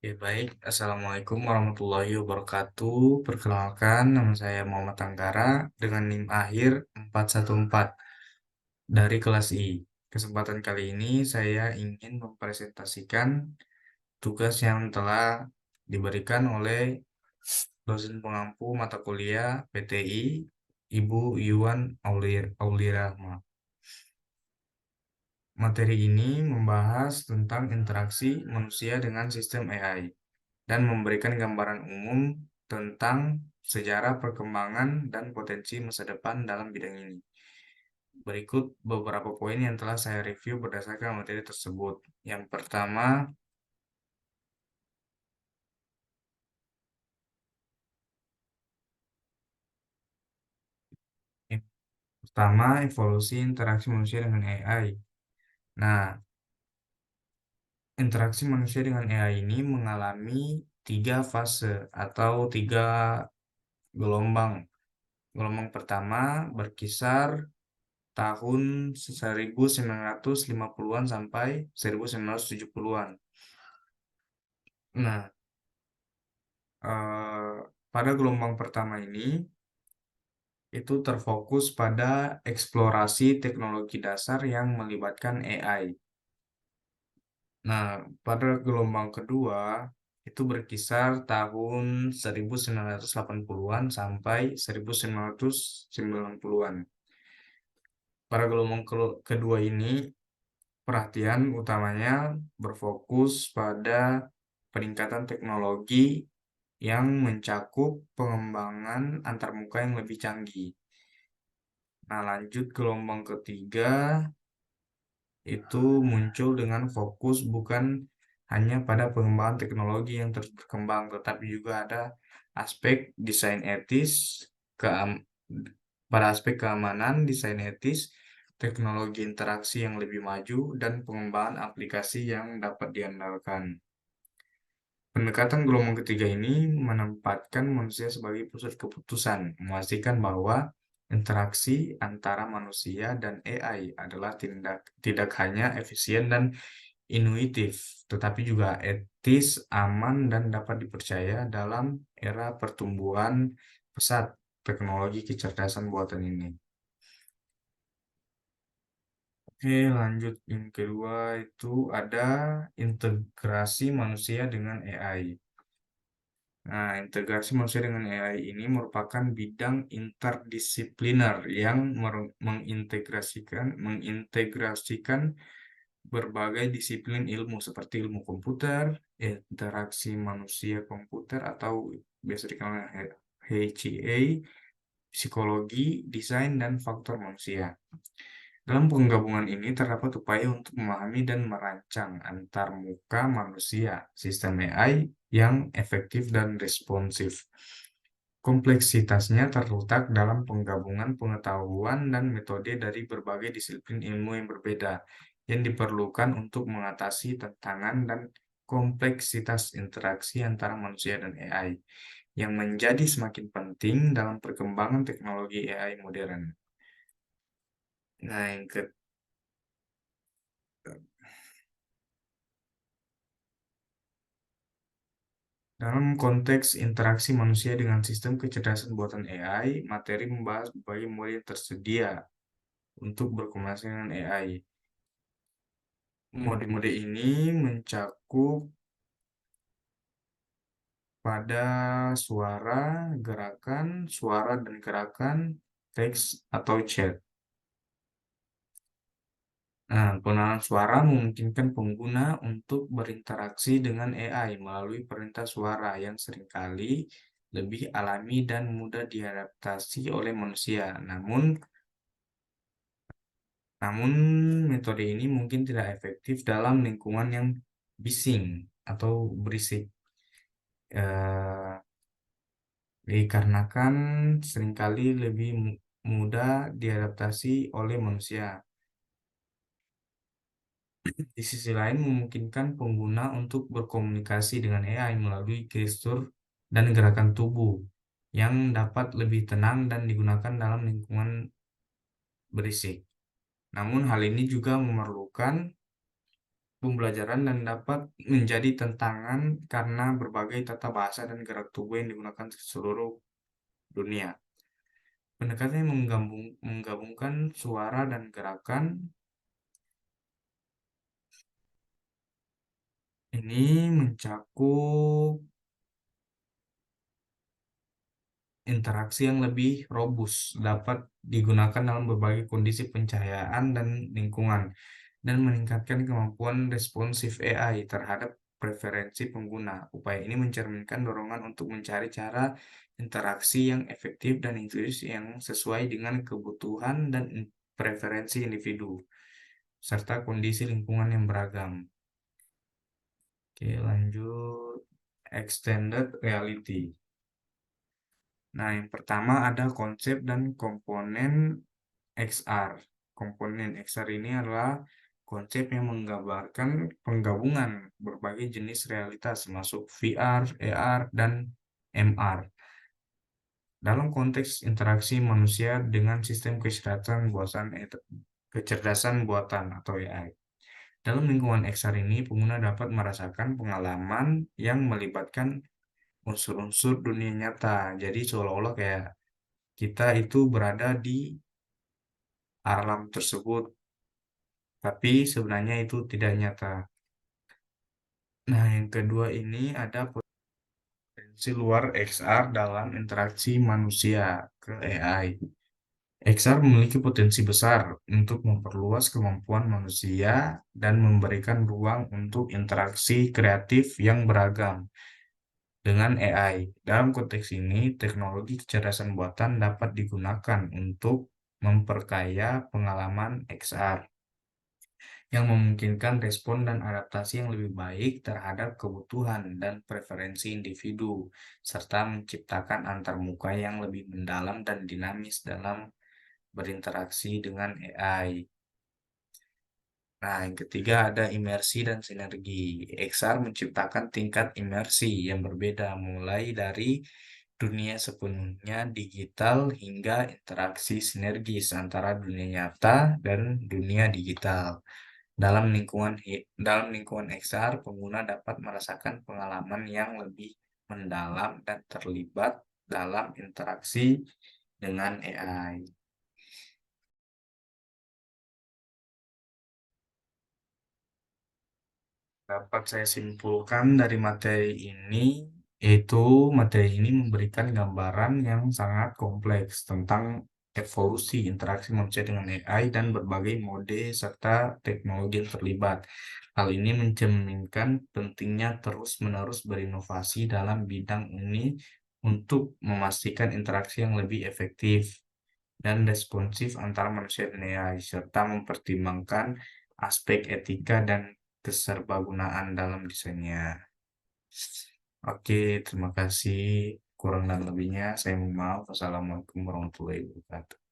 Ya, baik. Assalamualaikum warahmatullahi wabarakatuh. Perkenalkan, nama saya Muhammad Anggara dengan NIM akhir 414 dari kelas I. Kesempatan kali ini saya ingin mempresentasikan tugas yang telah diberikan oleh dosen pengampu mata kuliah PTI, Ibu Yuwan Aulirahma. Materi ini membahas tentang interaksi manusia dengan sistem AI dan memberikan gambaran umum tentang sejarah perkembangan dan potensi masa depan dalam bidang ini. Berikut beberapa poin yang telah saya review berdasarkan materi tersebut. Yang pertama evolusi interaksi manusia dengan AI. Nah, interaksi manusia dengan AI ini mengalami tiga fase atau tiga gelombang. Gelombang pertama berkisar tahun 1950-an sampai 1970-an. Nah, eh, pada gelombang pertama ini itu terfokus pada eksplorasi teknologi dasar yang melibatkan AI. Nah, pada gelombang kedua itu berkisar tahun 1980-an sampai 1990-an. Pada gelombang kedua ini perhatian utamanya berfokus pada peningkatan teknologi yang mencakup pengembangan antarmuka yang lebih canggih. Nah, lanjut gelombang ketiga itu muncul dengan fokus bukan hanya pada pengembangan teknologi yang terus berkembang, tetapi juga ada aspek desain etis, keam- pada aspek keamanan, desain etis, teknologi interaksi yang lebih maju, dan pengembangan aplikasi yang dapat diandalkan. Pendekatan gelombang ketiga ini menempatkan manusia sebagai pusat keputusan, memastikan bahwa interaksi antara manusia dan AI adalah tidak hanya efisien dan intuitif, tetapi juga etis, aman, dan dapat dipercaya dalam era pertumbuhan pesat teknologi kecerdasan buatan ini. Oke, lanjut. Yang kedua itu ada integrasi manusia dengan AI. Nah, integrasi manusia dengan AI ini merupakan bidang interdisipliner yang mengintegrasikan berbagai disiplin ilmu seperti ilmu komputer, interaksi manusia komputer atau biasa dikenal HCA, psikologi, desain, dan faktor manusia. Dalam penggabungan ini terdapat upaya untuk memahami dan merancang antarmuka manusia, sistem AI yang efektif dan responsif. Kompleksitasnya terletak dalam penggabungan pengetahuan dan metode dari berbagai disiplin ilmu yang berbeda yang diperlukan untuk mengatasi tantangan dan kompleksitas interaksi antara manusia dan AI yang menjadi semakin penting dalam perkembangan teknologi AI modern. Nah, dalam konteks interaksi manusia dengan sistem kecerdasan buatan AI, materi membahas berbagai model yang tersedia untuk berkomunikasi dengan AI. Mode-mode ini mencakup pada suara dan gerakan, teks, atau chat. Nah, penggunaan suara memungkinkan pengguna untuk berinteraksi dengan AI melalui perintah suara yang seringkali lebih alami dan mudah diadaptasi oleh manusia. Namun metode ini mungkin tidak efektif dalam lingkungan yang bising atau berisik. Eh, Dikarenakan seringkali lebih mudah diadaptasi oleh manusia. Di sisi lain, memungkinkan pengguna untuk berkomunikasi dengan AI melalui gestur dan gerakan tubuh yang dapat lebih tenang dan digunakan dalam lingkungan berisik. Namun, hal ini juga memerlukan pembelajaran dan dapat menjadi tantangan karena berbagai tata bahasa dan gerak tubuh yang digunakan di seluruh dunia. Pendekatan yang menggabungkan suara dan gerakan ini mencakup interaksi yang lebih robust, dapat digunakan dalam berbagai kondisi pencahayaan dan lingkungan, dan meningkatkan kemampuan responsif AI terhadap preferensi pengguna. Upaya ini mencerminkan dorongan untuk mencari cara interaksi yang efektif dan intuitif yang sesuai dengan kebutuhan dan preferensi individu, serta kondisi lingkungan yang beragam. Oke, lanjut. Extended reality. Nah, yang pertama ada konsep dan komponen XR. Komponen XR ini adalah konsep yang menggambarkan penggabungan berbagai jenis realitas, masuk VR, AR, dan MR. Dalam konteks interaksi manusia dengan sistem kecerdasan buatan atau AI. Dalam lingkungan XR ini, pengguna dapat merasakan pengalaman yang melibatkan unsur-unsur dunia nyata. Jadi seolah-olah kayak kita itu berada di alam tersebut, tapi sebenarnya itu tidak nyata. Nah, yang kedua ini ada potensi luar XR dalam interaksi manusia ke AI. XR memiliki potensi besar untuk memperluas kemampuan manusia dan memberikan ruang untuk interaksi kreatif yang beragam dengan AI. Dalam konteks ini, teknologi kecerdasan buatan dapat digunakan untuk memperkaya pengalaman XR yang memungkinkan respon dan adaptasi yang lebih baik terhadap kebutuhan dan preferensi individu, serta menciptakan antarmuka yang lebih mendalam dan dinamis dalam berinteraksi dengan AI. Nah, yang ketiga ada imersi dan sinergi. XR menciptakan tingkat imersi yang berbeda, mulai dari dunia sepenuhnya digital hingga interaksi sinergis antara dunia nyata dan dunia digital. Dalam lingkungan XR, pengguna dapat merasakan pengalaman yang lebih mendalam dan terlibat dalam interaksi dengan AI. Dapat saya simpulkan dari materi ini, yaitu materi ini memberikan gambaran yang sangat kompleks tentang evolusi interaksi manusia dengan AI dan berbagai mode serta teknologi yang terlibat. Hal ini mencerminkan pentingnya terus-menerus berinovasi dalam bidang ini untuk memastikan interaksi yang lebih efektif dan responsif antara manusia dan AI, serta mempertimbangkan aspek etika dan keserbagunaan dalam desainnya. Oke, terima kasih. Kurang dan lebihnya saya mohon maaf. Wassalamualaikum warahmatullahi wabarakatuh.